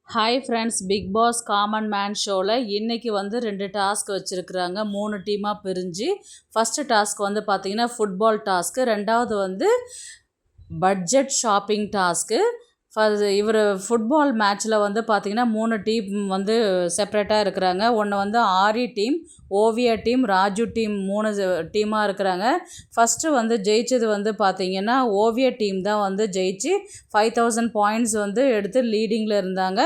Hi friends, Bigg Boss common man ஷோவில் இன்றைக்கி வந்து 2 டாஸ்க் வச்சுருக்குறாங்க. 3 டீமாக பிரிஞ்சு. ஃபஸ்ட்டு டாஸ்க் வந்து பார்த்திங்கன்னா ஃபுட்பால் டாஸ்க்கு, ரெண்டாவது வந்து பட்ஜெட் ஷாப்பிங் டாஸ்க்கு. இவர் ஃபுட்பால் மேட்ச்சில் வந்து பார்த்திங்கன்னா 3 டீம் வந்து செப்ரேட்டாக இருக்கிறாங்க. ஒன்று வந்து Aari team, Oviya team, Raju team 3 டீமாக இருக்கிறாங்க. ஃபஸ்ட்டு வந்து ஜெயிச்சது வந்து பார்த்திங்கன்னா ஓவியா டீம் தான் வந்து ஜெயிச்சு 5000 பாயிண்ட்ஸ் வந்து எடுத்து லீடிங்கில் இருந்தாங்க.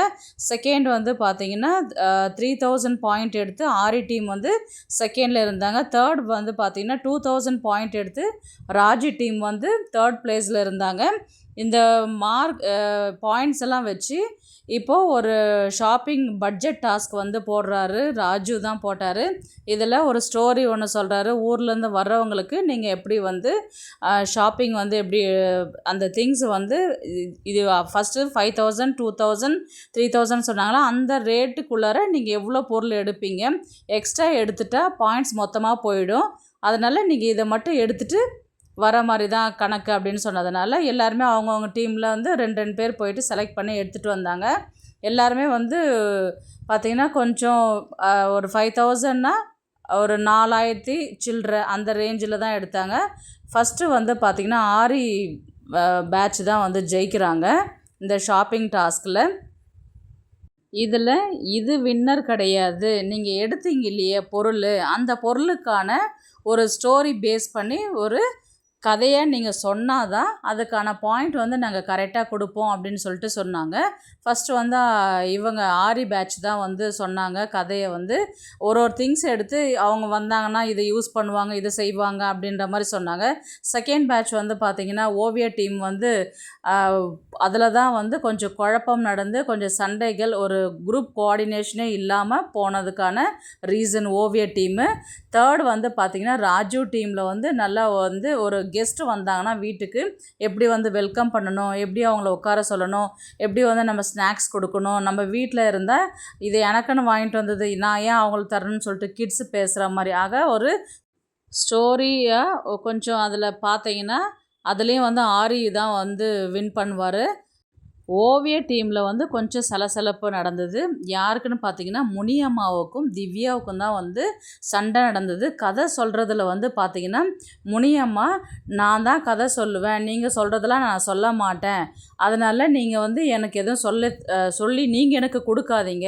செகண்ட் வந்து பார்த்திங்கன்னா 3000 பாயிண்ட் எடுத்து ஆரி டீம் வந்து செகண்டில் இருந்தாங்க. தேர்ட் வந்து பார்த்திங்கன்னா 2000 பாயிண்ட் எடுத்து ராஜு டீம் வந்து தேர்ட் பிளேஸில் இருந்தாங்க. இந்த பாயிண்ட்ஸ் எல்லாம் வச்சு இப்போது ஒரு ஷாப்பிங் பட்ஜெட் டாஸ்க் வந்து போடுறாரு. ராஜு தான் போட்டார். இதில் ஒரு ஸ்டோரி ஒன்று சொல்கிறாரு. ஊர்லேருந்து வர்றவங்களுக்கு நீங்கள் எப்படி வந்து ஷாப்பிங் வந்து எப்படி அந்த திங்ஸ் வந்து இது ஃபஸ்ட்டு 5000, 2000, 3000 சொன்னாங்களா, அந்த ரேட்டுக்குள்ளார நீங்கள் எவ்வளோ பொருள் எடுப்பீங்க, எக்ஸ்ட்ரா எடுத்துட்டா பாயிண்ட்ஸ் மொத்தமாக போயிடும். அதனால் நீங்கள் இதை மட்டும் எடுத்துகிட்டு வர மாதிரி தான் கணக்கு அப்படின்னு சொன்னதுனால எல்லாருமே அவங்கவுங்க டீமில் வந்து 2 பேர் போயிட்டு செலக்ட் பண்ணி எடுத்துகிட்டு வந்தாங்க. எல்லாருமே வந்து பார்த்திங்கன்னா கொஞ்சம் ஒரு 5000னா ஒரு 4000 சில்லற அந்த ரேஞ்சில் தான் எடுத்தாங்க. ஃபஸ்ட்டு வந்து பார்த்திங்கன்னா ஆரி பேட்ச் தான் வந்து ஜெயிக்கிறாங்க இந்த ஷாப்பிங் டாஸ்கில். இதில் இது வின்னர் கிடையாது. நீங்கள் எடுத்தீங்க இல்லையே பொருள், அந்த பொருளுக்கான ஒரு ஸ்டோரி பேஸ் பண்ணி ஒரு கதையை நீங்கள் சொன்னால் தான் அதுக்கான பாயிண்ட் வந்து நாங்கள் கரெக்டாக கொடுப்போம் அப்படின்னு சொல்லிட்டு சொன்னாங்க. ஃபஸ்ட்டு வந்து இவங்க ஆரி பேட்ச் தான் வந்து சொன்னாங்க கதையை வந்து. ஒரு திங்ஸ் எடுத்து அவங்க வந்தாங்கன்னா இதை யூஸ் பண்ணுவாங்க, இதை செய்வாங்க அப்படின்ற மாதிரி சொன்னாங்க. செகண்ட் பேட்ச் வந்து பார்த்திங்கன்னா ஓவியா டீம் வந்து அதில் தான் வந்து கொஞ்சம் குழப்பம் நடந்து கொஞ்சம் சண்டைகள், ஒரு குரூப் கோஆர்டினேஷனே இல்லாமல் போனதுக்கான ரீசன் ஓவியா டீமு. தேர்ட் வந்து பார்த்திங்கன்னா ராஜு டீமில் வந்து நல்லா வந்து ஒரு கெஸ்ட்டு வந்தாங்கன்னா வீட்டுக்கு எப்படி வந்து வெல்கம் பண்ணணும், எப்படி அவங்கள உட்கார சொல்லணும், எப்படி வந்து நம்ம ஸ்நாக்ஸ் கொடுக்கணும், நம்ம வீட்டில் இருந்தால் இது எனக்குன்னு வாங்கிட்டு வந்தது நான் ஏன் அவங்களுக்கு தரணும்னு சொல்லிட்டு கிட்ஸு பேசுகிற மாதிரி ஆக ஒரு ஸ்டோரியாக கொஞ்சம் அதில் பார்த்தீங்கன்னா அதுலேயும் வந்து ஆரி தான் வந்து வின் பண்ணுவார். ஓவிய டீமில் வந்து கொஞ்சம் சலசலப்பு நடந்தது. யாருக்குன்னு பார்த்தீங்கன்னா முனியம்மாவுக்கும் திவ்யாவுக்கும் தான் வந்து சண்டை நடந்தது. கதை சொல்கிறதுல வந்து பார்த்திங்கன்னா முனியம்மா, நான் தான் கதை சொல்லுவேன், நீங்கள் சொல்கிறதெல்லாம் நான் சொல்ல மாட்டேன், அதனால் நீங்கள் வந்து எனக்கு எதுவும் சொல்லி நீங்கள் எனக்கு கொடுக்காதீங்க,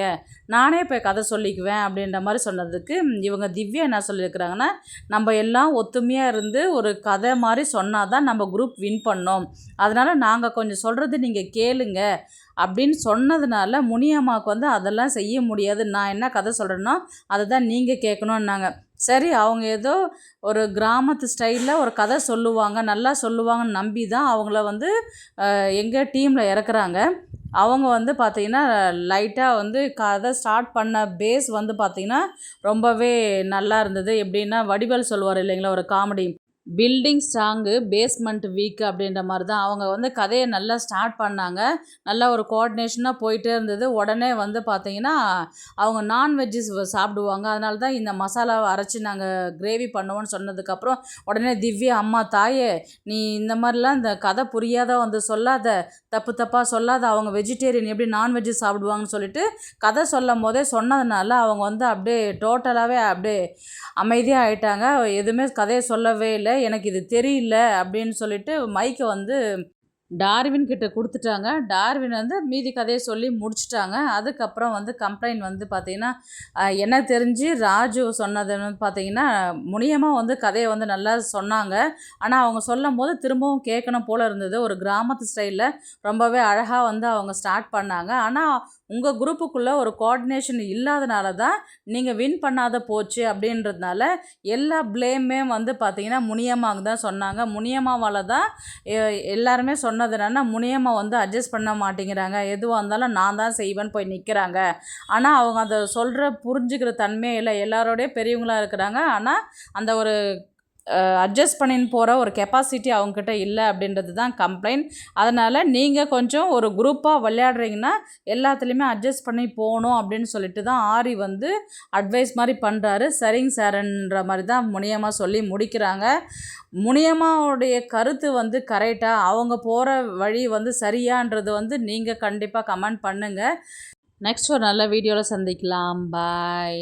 நானே போய் கதை சொல்லிக்குவேன் அப்படின்ற மாதிரி சொன்னதுக்கு இவங்க திவ்யா என்ன சொல்லியிருக்கிறாங்கன்னா, நம்ம எல்லாம் ஒத்துமையாக இருந்து ஒரு கதை மாதிரி சொன்னால் தான் நம்ம குரூப் வின் பண்ணோம், அதனால் நாங்கள் கொஞ்சம் சொல்கிறது நீங்கள் கேளுங்க அப்படின்னு சொன்னதுனால முனியம்மாவுக்கு வந்து அதெல்லாம் செய்ய முடியாது, நான் என்ன கதை சொல்கிறேனோ அதை தான் நீங்கள் கேட்கணுன்னாங்க. சரி, அவங்க ஏதோ ஒரு கிராமத்து ஸ்டைலில் ஒரு கதை சொல்லுவாங்க, நல்லா சொல்லுவாங்கன்னு நம்பி தான் அவங்கள வந்து எங்கள் டீமில் இறக்குறாங்க. அவங்க வந்து பார்த்திங்கன்னா லைட்டாக வந்து கதை ஸ்டார்ட் பண்ண பேஸ் வந்து பார்த்திங்கன்னா ரொம்பவே நல்லா இருந்தது. எப்படின்னா வடிவேல் சொல்லுவார் இல்லைங்களா, ஒரு comedy, building strong basement week அப்படின்ற மாதிரி தான் அவங்க வந்து கதையை நல்லா ஸ்டார்ட் பண்ணாங்க. நல்லா ஒரு கோஆர்டினேஷனாக போயிட்டே இருந்தது. உடனே வந்து பார்த்திங்கன்னா அவங்க நான்வெஜ்ஜஸ் சாப்பிடுவாங்க, அதனால தான் இந்த மசாலாவை அரைச்சி நாங்கள் கிரேவி பண்ணுவோன்னு சொன்னதுக்கப்புறம் உடனே திவ்யா, அம்மா தாயே நீ இந்த மாதிரிலாம் இந்த கதை புரியாத வந்து சொல்லாத, தப்பாக சொல்லாத, அவங்க வெஜிடேரியன் எப்படி நான்வெஜ்ஜு சாப்பிடுவாங்கன்னு சொல்லிட்டு கதை சொல்லும் போதே சொன்னதுனால அவங்க வந்து அப்படியே டோட்டலாகவே அப்படியே அமைதியாக ஆயிட்டாங்க. எதுவுமே கதையை சொல்லவே இல்லை, எனக்கு இது தெரியல அப்படின்னு சொல்லிட்டு மைக்கை வந்து டார்வின் கிட்ட கொடுத்துட்டாங்க. டார்வின் வந்து மீதி கதையை சொல்லி முடிச்சிட்டாங்க. அதுக்கப்புறம் வந்து கம்ப்ளைண்ட் வந்து பார்த்திங்கன்னா எனக்கு தெரிஞ்சு ராஜு சொன்னதுன்னு பார்த்திங்கன்னா முனியமாக வந்து கதையை வந்து நல்லா சொன்னாங்க. ஆனால் அவங்க சொல்லும் போது திரும்பவும் கேட்கணும் போல் இருந்தது. ஒரு கிராமத்து ஸ்டைலில் ரொம்பவே அழகாக வந்து அவங்க ஸ்டார்ட் பண்ணாங்க. ஆனால் உங்கள் குரூப்புக்குள்ளே ஒரு கோஆர்டினேஷன் இல்லாதனால தான் நீங்கள் வின் பண்ணாத போச்சு அப்படின்றதுனால எல்லா ப்ளேமே வந்து பார்த்திங்கன்னா முனியம்மாவுக்கு தான் சொன்னாங்க. முனியம்மாவால் தான் எல்லாருமே சொன்னது என்னன்னா, முனியம்மா வந்து அட்ஜஸ்ட் பண்ண மாட்டேங்கிறாங்க, எதுவாக இருந்தாலும் நான் தான் செய்வேன்னு போய் நிற்கிறாங்க. ஆனால் அவங்க அதை புரிஞ்சுக்கிற தன்மையே இல்லை, எல்லாரோடைய பெரியவங்களாக இருக்கிறாங்க, ஆனால் அந்த ஒரு அட்ஜஸ்ட் பண்ணின்னு போகிற ஒரு கெப்பாசிட்டி அவங்கக்கிட்ட இல்லை அப்படின்றது தான் கம்ப்ளைண்ட். அதனால் நீங்கள் கொஞ்சம் ஒரு குரூப்பாக விளையாடுறீங்கன்னா எல்லாத்துலேயுமே அட்ஜஸ்ட் பண்ணி போகணும் அப்படின்னு சொல்லிட்டு தான் ஆரி வந்து அட்வைஸ் மாதிரி பண்ணுறாரு. சரிங்க சார்ன்ற மாதிரி தான் முனியம்மா சொல்லி முடிக்கிறாங்க. முனியம்மாவுடைய கருத்து வந்து கரெக்டாக, அவங்க போகிற வழி வந்து சரியான்றது வந்து நீங்கள் கண்டிப்பாக கமெண்ட் பண்ணுங்கள். நெக்ஸ்ட் ஒரு நல்ல வீடியோவில் சந்திக்கலாம். பாய்.